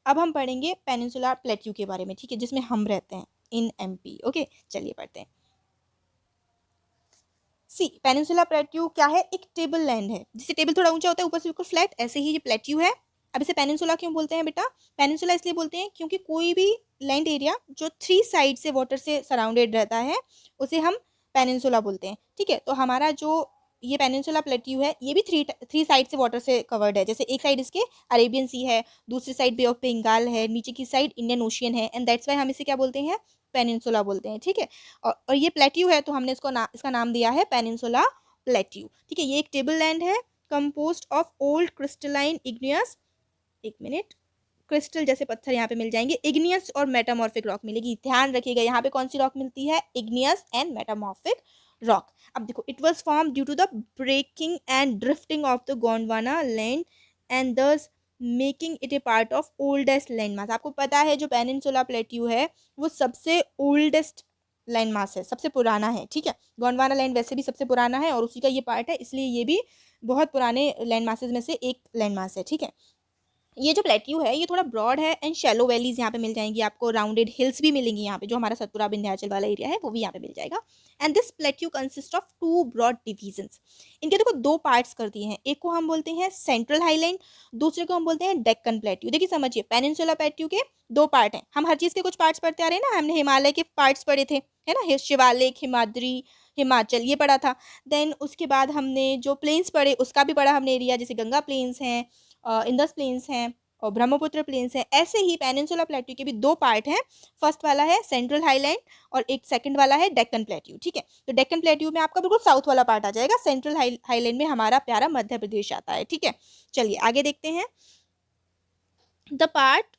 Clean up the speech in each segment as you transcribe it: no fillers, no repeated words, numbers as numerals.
अब हम पढ़ेंगे पेनिनसुला प्लेट्यू के बारे में, ठीक है, जिसमें हम रहते हैं इन एमपी। ओके, चलिए पढ़ते हैं। सी पेनिनसुला प्लेट्यू क्या है? एक टेबल लैंड है, जिससे टेबल थोड़ा ऊंचा होता है ऊपर से बिल्कुल फ्लैट, ऐसे ही ये प्लेट्यू है। अब इसे पेनिनसुला क्यों बोलते हैं बेटा? पेनिनसुला इसलिए बोलते हैं क्योंकि कोई भी लैंड एरिया जो 3 साइड से वाटर से सराउंडेड रहता है उसे हम पेनिनसुला बोलते हैं, ठीक है। तो हमारा जो ये पेनिनसुला प्लेट्यू है ये भी थ्री साइड से वाटर से कवर्ड है। जैसे एक साइड इसके अरेबियन सी है, दूसरी साइड बे ऑफ बंगाल है, नीचे की साइड इंडियन ओशियन है, एंड दैट्स वाई हम इसे क्या बोलते हैं? पेनिनसुला बोलते हैं, ठीक है। और ये प्लेट्यू है तो हमने इसका नाम दिया है पेनिनसुला प्लेट्यू, ठीक है। ये एक टेबल लैंड है composed of old crystalline igneous, एक मिनट, क्रिस्टल जैसे पत्थर यहाँ पे मिल जाएंगे, इग्नियस और मेटामॉर्फिक रॉक मिलेगी। ध्यान रखिएगा यहाँ पे कौन सी रॉक मिलती है? Igneous and metamorphic rock. अब देखो, it was form due to the breaking and drifting of the Gondwana land and thus making it a part of oldest land mass. आपको पता है जो पेनिनसुला प्लेट्यू है वो सबसे ओल्डेस्ट लैंड मास है, सबसे पुराना है, ठीक है। गोंडवाना लैंड वैसे भी सबसे पुराना है और उसी का ये पार्ट है, इसलिए ये भी बहुत पुराने लैंड मासेस में से एक लैंड मास है, ठीक है। ये जो प्लेट्यू है ये थोड़ा ब्रॉड है एंड शैलो वैलीज यहाँ पे मिल जाएंगी आपको, राउंडेड हिल्स भी मिलेंगी यहाँ पे, जो हमारा सतपुरा विंध्याचल वाला एरिया है वो भी यहाँ पे मिल जाएगा। And this plateau consist of 2 broad divisions. इनके देखो 2 पार्ट्स कर दिए हैं, एक को हम बोलते हैं सेंट्रल हाईलैंड, दूसरे को हम बोलते हैं डेक्कन प्लेट्यू। देखिए समझिए, पेनिनसुला प्लेट्यू के 2 पार्ट हैं। हम हर चीज के कुछ पार्ट्स पढ़ते आ रहे हैं ना, हमने हिमालय के पार्ट्स पढ़े थे, है ना, शिवालिक, हिमाद्री, हिमाचल, ये पढ़ा था। देन उसके बाद हमने जो प्लेन्स पढ़े उसका भी पढ़ा हमने एरिया, जैसे गंगा प्लेन्स हैं, इंदस प्लेन्स हैं और ब्रह्मपुत्र प्लेन्स है। ऐसे ही पेनिनसुला प्लेट्यू के भी 2 पार्ट हैं। फर्स्ट वाला है सेंट्रल हाईलैंड और एक सेकंड वाला है डेक्कन प्लेट्यू, ठीक है। तो डेक्कन प्लेट्यू में आपका बिल्कुल साउथ वाला पार्ट आ जाएगा, सेंट्रल हाईलैंड में हमारा प्यारा मध्य प्रदेश आता है, ठीक है। चलिए आगे देखते हैं। The part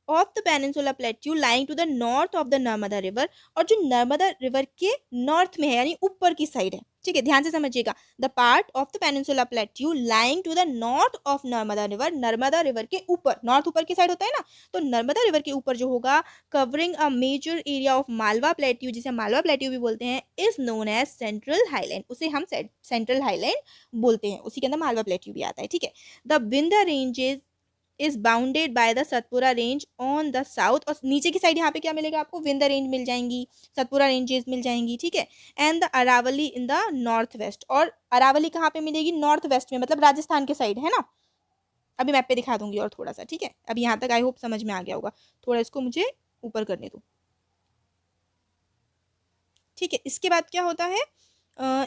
of the peninsula plateau lying to the north of the Narmada river, और जो नर्मदा रिवर के नॉर्थ में है यानी ऊपर की साइड है, ठीक है, ध्यान से समझिएगा। The part of the peninsula plateau lying to the north of Narmada river, Narmada river के ऊपर, नॉर्थ ऊपर की साइड होता है ना, तो नर्मदा रिवर के ऊपर जो होगा, covering a major area of Malwa plateau, जिसे मालवा प्लेट्यू भी बोलते हैं, is known as central highland, उसे हम सेंट्रल हाईलैंड बोलते हैं, उसी के अंदर मालवा प्लेट्यू भी आता है, ठीक है। The Vindhya ranges is bounded by the Satpura range on the south, और नीचे की साइड यहाँ पे क्या मिलेगा आपको? विंध्य रेंज मिल जाएंगी, सतपुरा रेंजेस मिल जाएंगी, ठीक है। And the Aravalli in the north west, और अरावली कहाँ पे मिलेगी? नॉर्थ वेस्ट में, मतलब राजस्थान के साइड, है ना। अभी मैप पे दिखा दूंगी और थोड़ा सा, ठीक है। अभी यहाँ तक आई होप समझ में आ गया होगा, थोड़ा इसको मुझे ऊपर करने दो, ठीक है। इसके बाद क्या होता है?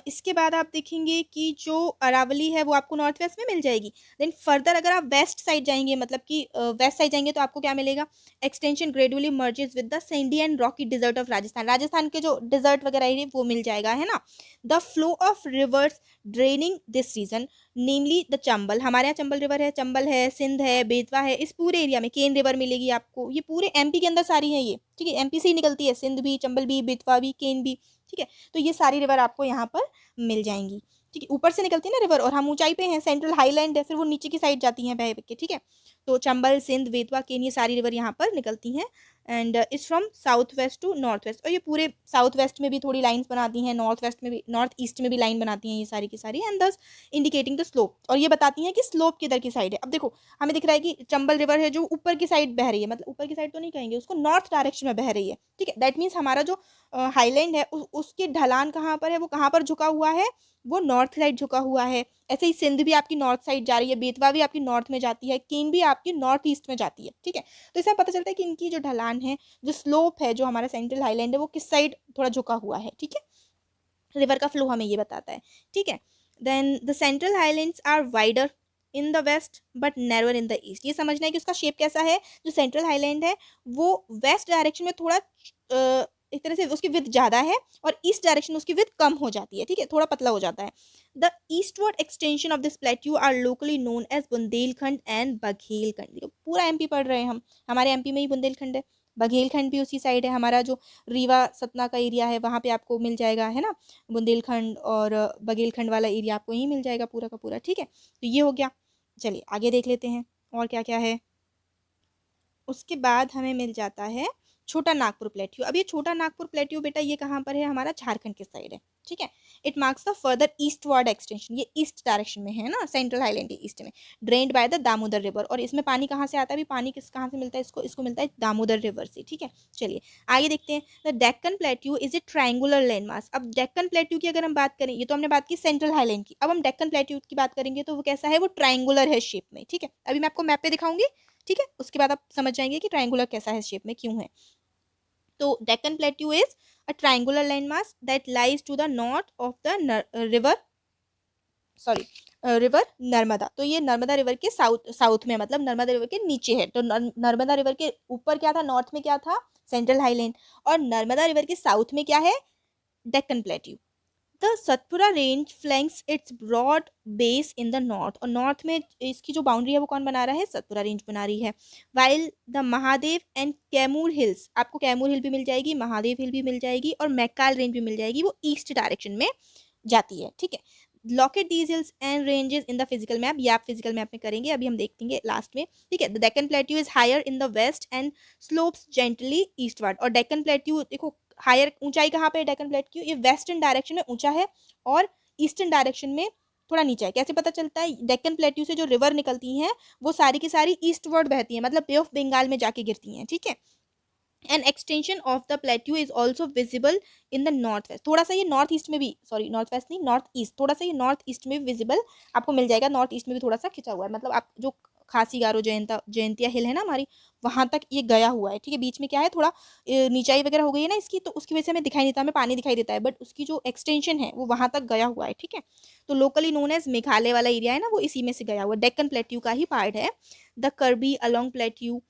इसके बाद आप देखेंगे कि जो अरावली है वो आपको नॉर्थ वेस्ट में मिल जाएगी। देन फर्दर अगर आप वेस्ट साइड जाएंगे, मतलब कि वेस्ट साइड जाएंगे, तो आपको क्या मिलेगा? Extension gradually merges with the Sandy and Rocky desert of Rajasthan, Rajasthan के जो डिजर्ट वगैरह है वो मिल जाएगा, है ना। The flow of rivers draining this region, namely the Chambal, हमारे यहाँ चंबल रिवर है, चंबल है, सिंध है, बेतवा है, इस पूरे एरिया में केन रिवर मिलेगी आपको, ये पूरे एमपी के अंदर सारी है ये, ठीक है। एमपी से ही निकलती है, सिंध भी, चंबल भी, बेतवा भी, केन भी, ठीक है। तो ये सारी रिवर आपको यहाँ पर मिल जाएंगी, ठीक है। ऊपर से निकलती है ना रिवर, और हम ऊंचाई पे हैं, सेंट्रल हाईलैंड है, फिर वो नीचे की साइड जाती हैं बह के, ठीक है। तो चंबल, सिंध, बेतवा, केन, ये सारी रिवर यहाँ पर निकलती हैं and is from south west to north west, और ये पूरे साउथ वेस्ट में भी थोड़ी लाइंस बनाती हैं, नॉर्थ वेस्ट में भी, नॉर्थ ईस्ट में भी लाइन बनाती हैं ये सारी की सारी, एंड दस इंडिकेटिंग द स्लोप, और ये बताती हैं कि स्लोप किधर की साइड है। अब देखो हमें दिख रहा है कि चंबल रिवर है जो ऊपर की साइड बह रही है, मतलब ऊपर की साइड तो नहीं कहेंगे उसको, नॉर्थ डायरेक्शन में बह रही है, ठीक है। दैट मीन्स हमारा जो हाईलैंड है उसकी ढलान कहाँ पर है, वो कहाँ पर झुका हुआ है? वो नॉर्थ साइड झुका हुआ है। ऐसे ही सिंध भी आपकी नॉर्थ साइड जा रही है, बेतवा भी आपकी नॉर्थ में जाती है, केन भी आपकी नॉर्थ ईस्ट में जाती है, ठीक है। तो इससे पता चलता है कि इनकी जो ढलान है, जो स्लोप है, जो हमारा सेंट्रल हाईलैंड है, वो किस साइड थोड़ा झुका हुआ है, ठीक है। रिवर का फ्लो हमें ये बताता है, ठीक है। Then the central highlands are wider in the west but narrower in the east, ये समझना है कि उसका शेप कैसा है। जो सेंट्रल हाईलैंड है वो वेस्ट डायरेक्शन में थोड़ा एक तरह से उसकी विड्थ ज़्यादा है, और ईस्ट डायरेक्शन में उसकी विड्थ कम हो जाती है, ठीक है, थोड़ा पतला हो जाता है। The eastward extension of this plateau are locally known as Bundelkhand and Baghelkhand. पूरा एमपी पढ़ रहे हैं हम, हमारे एमपी में ही बुंदेलखंड है, बघेलखंड भी उसी साइड है, हमारा जो रीवा सतना का एरिया है वहाँ पे आपको मिल जाएगा, है ना, बुंदेलखंड और बघेलखंड वाला एरिया आपको यहीं मिल जाएगा पूरा का पूरा, ठीक है। तो ये हो गया। चलिए आगे देख लेते हैं और क्या क्या है। उसके बाद हमें मिल जाता है छोटा नागपुर प्लेट्यू। अब ये छोटा नागपुर प्लेट्यू बेटा ये कहाँ पर है? हमारा झारखंड के साइड है, ठीक है। It marks the further eastward extension, ये ईस्ट डायरेक्शन में है ना, सेंट्रल हाईलैंड के ईस्ट में, drained by the Damodar river. और इसमें पानी कहाँ से आता है, भी पानी कहाँ से मिलता है इसको, इसको मिलता है दामोदर रिवर से, ठीक है। चलिए आगे देखते हैं, the Deccan plateau is a triangular landmass. अब डेक्कन प्लेट्यू की अगर हम बात करें, ये तो हमने बात की सेंट्रल हाईलैंड की, अब हम डेक्कन प्लेट्यू की बात करेंगे तो वो कैसा है, वो ट्रायंगुलर है शेप में, ठीक है। अभी मैं आपको मैप पे दिखाऊंगी, ठीक है, उसके बाद आप समझ जाएंगे कि ट्रायंगुलर कैसा है शेप में, क्यों है। तो Deccan plateau is a triangular landmass that lies to the north of the river, sorry, river Narmada. तो ये नर्मदा रिवर के साउथ में, मतलब नर्मदा रिवर के नीचे है। तो नर्मदा रिवर के ऊपर क्या था, नॉर्थ में क्या था, सेंट्रल हाईलैंड, और नर्मदा रिवर के साउथ में क्या है, Deccan plateau. The Satpura range flanks its broad base in the north, और नॉर्थ में इसकी जो बाउंड्री है वो कौन बना रहा है, सतपुरा रेंज बना रही है। While the Mahadev and Kaimur hills, आपको कैमूर हिल भी मिल जाएगी, महादेव हिल भी मिल जाएगी, और मैकाल रेंज भी मिल जाएगी, वो ईस्ट डायरेक्शन में जाती है, ठीक है। Locket these hills and ranges in the physical map, ये आप फिजिकल मैप में करेंगे, अभी हम देखेंगे लास्ट में, ठीक है। The Deccan plateau is higher in the west and slopes gently eastward, और डेक्कन प्लेट्यू देखो हायर, ऊंचाई कहाँ पे है डेक्कन प्लेट्यू, ये वेस्टर्न डायरेक्शन में ऊंचा है और ईस्टर्न डायरेक्शन में थोड़ा नीचा है। कैसे पता चलता है, डेक्कन प्लेट्यू से जो रिवर निकलती हैं वो सारी की सारी ईस्टवर्ड बहती हैं, मतलब बे ऑफ बंगाल में जाके गिरती हैं, ठीक है। An extension of the plateau is also visible in the north waste, थोड़ा सा ये नॉर्थ ईस्ट में भी, सॉरी नॉर्थ वेस्ट नहीं, नॉर्थ ईस्ट, थोड़ा सा ये नॉर्थ ईस्ट में भी विजिबल आपको मिल जाएगा, नॉर्थ ईस्ट में भी थोड़ा सा खिंचा हुआ है, मतलब आप जो खासी गारो जयंतिया हिल है ना हमारी, वहां तक ये गया हुआ है, ठीक है। बीच में क्या है, थोड़ा नीचाई वगैरह हो गई है ना इसकी, तो उसकी वजह से हमें दिखाई नहीं देता, हमें पानी दिखाई देता है, बट उसकी जो एक्सटेंशन है वो वहां तक गया हुआ है, ठीक है। तो लोकली नोन एज मेघालय वाला एरिया है ना, वो इसी में से गया हुआ है, डेक्कन प्लेट्यू का ही पार्ट है। The Kirby along plateau,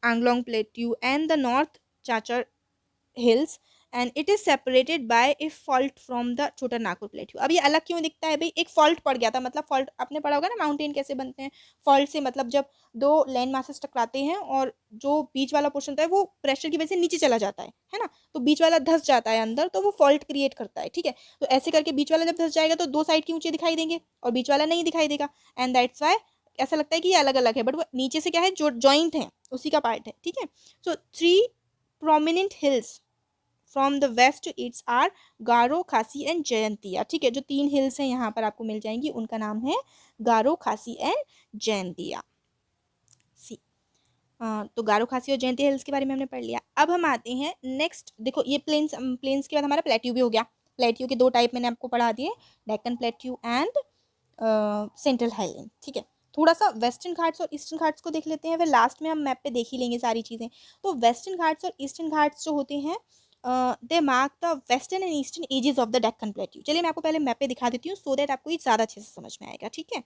Anglong Plateau and the North Chachar Hills, and it is separated by a fault from the छोटा नागपुर प्लेट्यू। अब ये अलग क्यों दिखता है भाई, एक फॉल्ट पड़ गया था, मतलब फॉल्ट आपने पढ़ा होगा ना, माउंटेन कैसे बनते हैं, फॉल्ट से, मतलब जब दो लैंड मासेस टकराते हैं और जो बीच वाला पोर्शन होता है वो प्रेशर की वजह से नीचे चला जाता है ना, तो बीच वाला धंस जाता है अंदर, तो वो फॉल्ट क्रिएट करता है, ठीक है। तो ऐसे करके बीच वाला जब धंस जाएगा तो दो साइड के ऊंचे दिखाई देंगे और बीच वाला नहीं दिखाई देगा, एंड दैट्स वाई ऐसा लगता है कि ये अलग अलग है, बट वो नीचे से क्या है, जो जॉइंट है उसी का पार्ट है, ठीक है। So 3 prominent hills from the west to east are Garo, Khasi and Jaintia, ठीक है। जो 3 हिल्स हैं यहाँ पर आपको मिल जाएंगी, उनका नाम है गारो, खासी एंड जयंतिया। सी तो गारो, खासी और जयंतिया हिल्स के बारे में हमने पढ़ लिया। अब हम आते हैं नेक्स्ट, देखो ये प्लेन्स के बाद हमारा प्लेट्यू भी हो गया। प्लेट्यू के 2 टाइप मैंने आपको पढ़ा दिए, Deccan plateau and central highland, ठीक है। थोड़ा सा वेस्टर्न घाट्स और ईस्टर्न घाट्स को देख लेते हैं, फिर लास्ट में हम मैप पे देख ही लेंगे सारी चीज़ें। तो वेस्टर्न घाट्स और ईस्टर्न घाट्स जो होते हैं, they mark the western and eastern edges of the Deccan plateau. चलिए मैं आपको पहले मैप पे दिखा देती हूँ, सो दैट आपको ये ज़्यादा अच्छे से समझ में आएगा, ठीक है।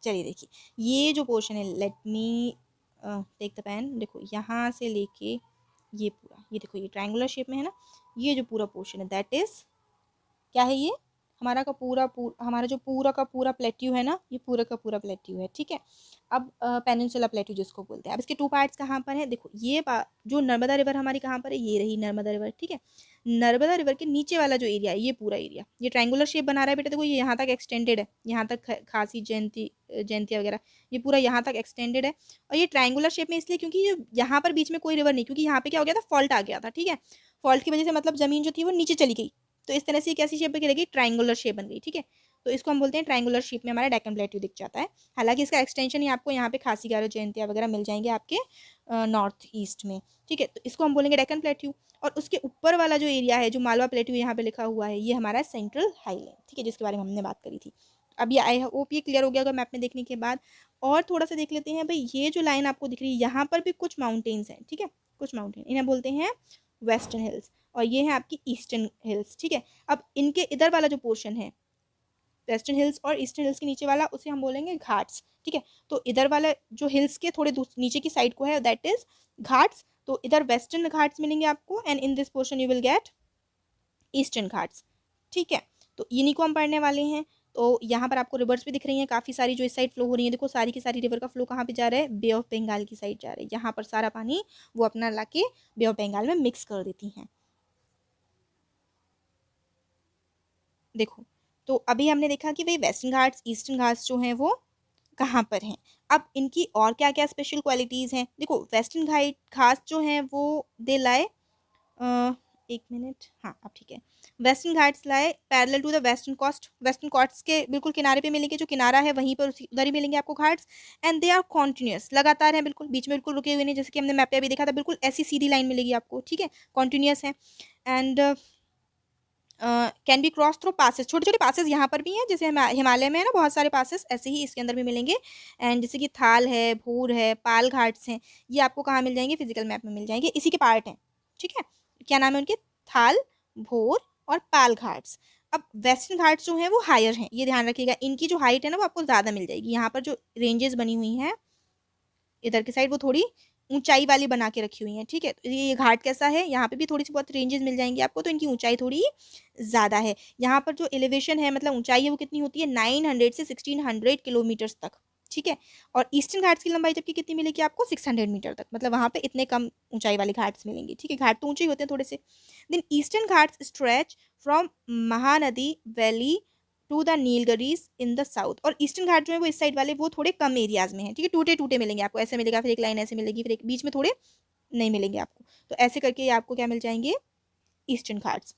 चलिए देखिए, ये जो पोर्शन है, let me take the pen, देखो यहाँ से लेके ये पूरा, ये देखो ये ट्रायंगुलर शेप में है ना, ये जो पूरा पोर्शन है दैट इज क्या है, ये हमारा जो पूरा का पूरा प्लेट्यू है ना, ये पूरा का पूरा प्लेट्यू है, ठीक है। अब पेनिनसुला प्लेट्यू जिसको बोलते हैं। अब इसके 2 पार्ट्स कहाँ पर हैं, देखो ये जो नर्मदा रिवर हमारी कहाँ पर है, ये रही नर्मदा रिवर, ठीक है। नर्मदा रिवर के नीचे वाला जो एरिया है, ये पूरा एरिया, ये ट्रायंगुलर शेप बना रहा है बेटा, देखो ये यहाँ तक एक्सटेंडेड है, यहाँ तक खासी जयंतिया वगैरह, ये पूरा यहाँ तक एक्सटेंडेड है। और ये ट्रायंगुलर शेप में इसलिए क्योंकि ये यहाँ पर बीच में कोई रिवर नहीं, क्योंकि यहाँ पे क्या हो गया था, फॉल्ट आ गया था, ठीक है। फॉल्ट की वजह से मतलब जमीन जो थी वो नीचे चली गई, तो इस तरह से कैसी शेप गिरेगी, ट्रायंगुलर शेप बन गई, ठीक है। तो इसको हम बोलते हैं ट्रायंगुलर शेप में हमारा डेक्कन प्लेट्यू दिख जाता है। हालांकि इसका एक्सटेंशन ही आपको यहाँ पे खासी गारो जयंतिया वगैरह मिल जाएंगे आपके नॉर्थ ईस्ट में, ठीक है। तो इसको हम बोलेंगे डेक्कन प्लेट्यू। और उसके ऊपर वाला जो एरिया है, जो मालवा प्लेट्यू यहाँ पे लिखा हुआ है, ये हमारा सेंट्रल हाईलैंड, ठीक है, जिसके बारे में हमने बात करी थी। अब ये आई होप ये क्लियर हो गया होगा मैप में देखने के बाद। और थोड़ा सा देख लेते हैं भाई, ये जो लाइन आपको दिख रही है, यहाँ पर भी कुछ माउंटेन्स हैं, ठीक है, कुछ माउंटेन, इन्हें बोलते हैं वेस्टर्न हिल्स, और ये है आपकी ईस्टर्न हिल्स, ठीक है। अब इनके इधर वाला जो पोर्शन है, वेस्टर्न हिल्स और ईस्टर्न हिल्स के नीचे वाला, उसे हम बोलेंगे घाट्स, ठीक है। तो इधर वाला जो हिल्स के थोड़े नीचे की साइड को है, दैट इज घाट्स। तो इधर वेस्टर्न घाट्स मिलेंगे आपको, and in this portion you will get eastern Ghats, ठीक है। तो इन्हीं को हम पढ़ने वाले हैं। तो यहाँ पर आपको रिवर्स भी दिख रही हैं काफ़ी सारी, जो इस साइड फ्लो हो रही है, देखो सारी की सारी रिवर का फ्लो कहाँ पे जा रहा है, बे ऑफ बंगाल की साइड जा रहा है। यहाँ पर सारा पानी वो अपना लाके बे ऑफ बंगाल में मिक्स कर देती हैं। देखो, तो अभी हमने देखा कि भाई वेस्टर्न घाट्स ईस्टर्न घाट्स जो हैं वो कहाँ पर हैं। अब इनकी और क्या क्या स्पेशल क्वालिटीज़ हैं, देखो वेस्टर्न घाट्स जो हैं वो दे लाए, एक मिनट, हाँ अब ठीक है। Western Ghats lie parallel to the western coasts के बिल्कुल किनारे पे मिलेंगे, जो किनारा है वहीं पर उधर ही मिलेंगे आपको Ghats. And they are continuous, लगातार है, बिल्कुल बीच में बिल्कुल रुके हुए नहीं, जैसे कि हमने मैप पे अभी देखा था, बिल्कुल ऐसी सीधी लाइन मिलेगी आपको, ठीक है, कॉन्टिन्यूस है। And can be cross through passes, छोटे छोटे पासेस यहाँ पर भी हैं, जैसे हिमालय में है ना बहुत सारे पासेस, ऐसे ही इसके अंदर भी मिलेंगे। एंड जैसे कि थाल है, भूर है, पाल घाट्स हैं, ये आपको कहाँ मिल जाएंगे, फिजिकल मैप में मिल जाएंगे, इसी के पार्ट हैं, ठीक है। क्या नाम है उनके, थाल, भोर और पाल घाट्स। अब वेस्टर्न घाट्स जो हैं वो हायर हैं, ये ध्यान रखिएगा, इनकी जो हाइट है ना वो आपको ज़्यादा मिल जाएगी। यहाँ पर जो रेंजेस बनी हुई हैं इधर की साइड वो थोड़ी ऊंचाई वाली बना के रखी हुई हैं, ठीक है। तो ये घाट कैसा है, यहाँ पे भी थोड़ी सी बहुत रेंजेस मिल जाएंगी आपको, तो इनकी ऊंचाई थोड़ी ज़्यादा है। यहाँ पर जो एलिवेशन है, मतलब ऊंचाई है, वो कितनी होती है, 900 से 1600 किलोमीटर्स तक, ठीक है। और ईस्टर्न घाट्स की लंबाई जबकि कितनी मिलेगी आपको, 600 मीटर तक, मतलब वहाँ पे इतने कम ऊंचाई वाले घाट्स मिलेंगे, ठीक है। घाट तो ऊंचे ही होते हैं थोड़े से। Then eastern Ghats stretch from Mahanadi valley to the Nilgiris in the south. और ईस्टर्न घाट जो है वो इस साइड वाले वो थोड़े कम एरियाज में है, ठीक है, टूटे टूटे मिलेंगे आपको, ऐसे मिलेगा, फिर एक लाइन ऐसे मिलेगी, फिर एक बीच में थोड़े नहीं मिलेंगे आपको। तो ऐसे करके ये आपको क्या मिल जाएंगे, ईस्टर्न घाट्स।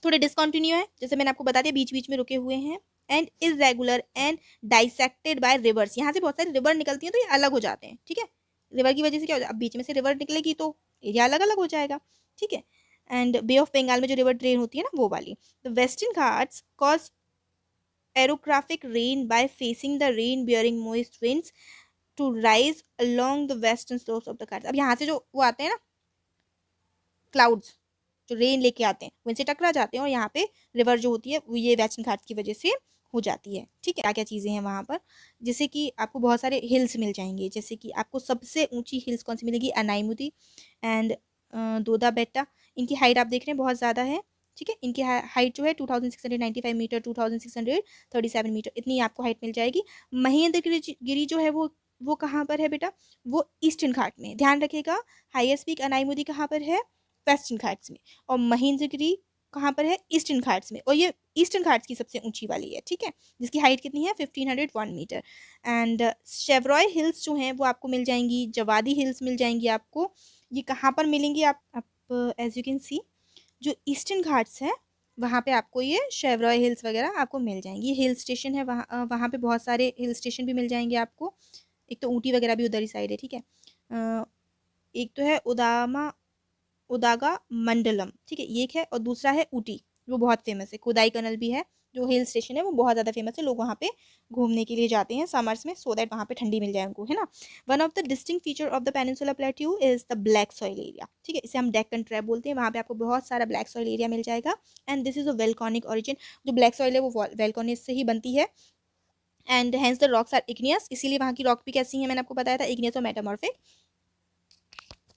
थोड़े डिसकंटिन्यू है, जैसे मैंने आपको बता दिया, बीच बीच में रुके हुए हैं। And irregular and dissected by rivers, यहाँ से बहुत सारी रिवर निकलती हैं तो ये अलग हो जाते हैं, ठीक है। रिवर की वजह से क्या हो जाए, अब बीच में से रिवर निकलेगी तो एरिया अलग अलग हो जाएगा, ठीक है। एंड बे ऑफ बंगाल में जो रिवर ड्रेन होती है ना वो वाली। The western Ghats cause aerographic rain by facing the rain bearing moist winds to rise along the western slopes of the Ghats। अब यहाँ से जो वो आते हैं ना क्लाउड्स, जो रेन लेके आते हैं वो इनसे टकरा जाते हैं, और यहाँ पे रिवर जो होती है वो ये वेस्टर्न घाट की वजह से हो जाती है, ठीक है। क्या क्या चीज़ें हैं वहाँ पर, जैसे कि आपको बहुत सारे हिल्स मिल जाएंगे, जैसे कि आपको सबसे ऊंची हिल्स कौन सी मिलेगी, अनाईमुदी एंड दोदा बेट्टा। इनकी हाइट आप देख रहे हैं बहुत ज़्यादा है, ठीक है। इनकी हाइट जो है 2695 मीटर, 2637 मीटर, इतनी आपको हाइट मिल जाएगी। महेंद्र गिरी जो है वो कहाँ पर है बेटा, वो ईस्टर्न घाट में, ध्यान रखिएगा। हाईएस्ट पीक अनाईमुदी कहाँ पर है, वेस्टर्न घाट्स में। और महेंद्रगिरी कहाँ पर है, ईस्टर्न घाट्स में, और ये ईस्टर्न घाट्स की सबसे ऊंची वाली है, ठीक है, जिसकी हाइट कितनी है, 1501 मीटर। एंड शेवरॉय हिल्स जो हैं वो आपको मिल जाएंगी, जवादी हिल्स मिल जाएंगी आपको। ये कहाँ पर मिलेंगी, आप एज यू कैन सी, जो ईस्टर्न घाट्स है वहाँ पे आपको ये शेवरॉय हिल्स वगैरह आपको मिल जाएंगी। हिल स्टेशन है वहाँ, वहाँ पे बहुत सारे हिल स्टेशन भी मिल जाएंगे आपको। एक तो ऊटी वगैरह भी उधर ही साइड है, ठीक है। एक तो है उदागा मंडलम, ठीक है, ये एक है, और दूसरा है ऊटी, वो बहुत फेमस है। कोदाई कनल भी है, जो हिल स्टेशन है वो बहुत ज़्यादा फेमस है, लोग वहाँ पे घूमने के लिए जाते हैं समर्स में, सो दैट वहाँ पे ठंडी मिल जाए उनको, है ना। One of the distinct feature of the peninsula plateau is the black soil area, ठीक है, इसे हम डेक्कन ट्रैप बोलते हैं। वहाँ पे आपको बहुत सारा ब्लैक सॉइल एरिया मिल जाएगा। And this is a volcanic origin, जो ब्लैक सॉइल है वो वेलकॉनिक से ही बनती है। And hence the rocks are igneous, इसीलिए वहाँ की रॉक भी कैसी है, मैंने आपको बताया था, इग्नियस और metamorphic.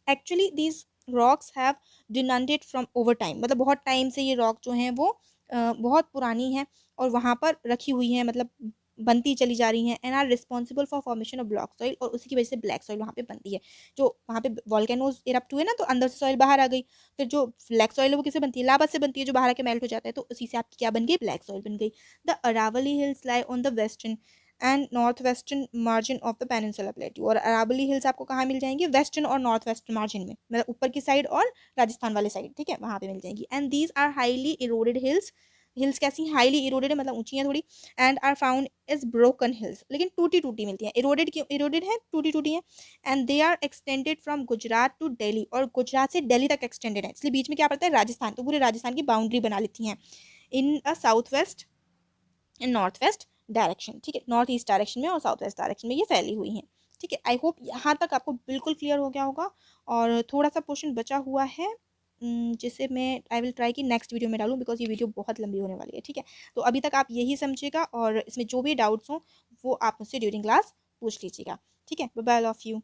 Actually these rocks have denuded from over time, मतलब बहुत टाइम से ये रॉक जो हैं वो बहुत पुरानी है और वहाँ पर रखी हुई हैं, मतलब बनती चली जा रही हैं। And are responsible for formation of black soil, और उसी की वजह से ब्लैक सॉइल वहाँ पे बनती है। जो वहाँ पे वॉल्केनोज इरप्ट हुए ना, तो अंदर से सॉइल बाहर आ गई, फिर जो ब्लैक सॉइल है वो किससे बनती है, लावा से बनती है, जो बाहर आके मेल्ट हो जाता है, तो उसी से आपकी क्या बन गई, ब्लैक सॉइल बन गई। The Aravalli hills lie on the western and north western margin of the peninsula plateau. और अरावली हिल्स आपको कहाँ मिल जाएंगी, वेस्टर्न और नॉर्थ वेस्टर्न मार्जिन में, मतलब ऊपर की साइड और राजस्थान वाले साइड, ठीक है, वहाँ पे मिल जाएंगी। And these are highly eroded hills, hills कैसी, हाईली इरोडेड है, मतलब ऊंची हैं थोड़ी। And are found is broken hills, लेकिन टूटी टूटी मिलती हैं, इरोडेड क्यों, इरोडेड है, टूटी टूटी हैं। And they are extended from Gujarat to Delhi, और गुजरात से दिल्ली तक एक्सटेंडेड है, इसलिए बीच में क्या पड़ता है, राजस्थान, तो पूरे राजस्थान की बाउंड्री बना लेती हैं in a south west and north west direction, ठीक है, नॉर्थ ईस्ट डायरेक्शन में और साउथ वेस्ट डायरेक्शन में ये फैली हुई हैं, ठीक है। आई होप यहाँ तक आपको बिल्कुल क्लियर हो गया होगा। और थोड़ा सा पोर्शन बचा हुआ है, जिसे मैं आई विल ट्राई कि नेक्स्ट वीडियो में डालूँ, बिकॉज ये वीडियो बहुत लंबी होने वाली है, ठीक है। तो अभी तक आप यही समझिएगा, और इसमें जो भी डाउट्स हों वो आप मुझसे ड्यूरिंग क्लास पूछ लीजिएगा, ठीक है। Bye bye, love you.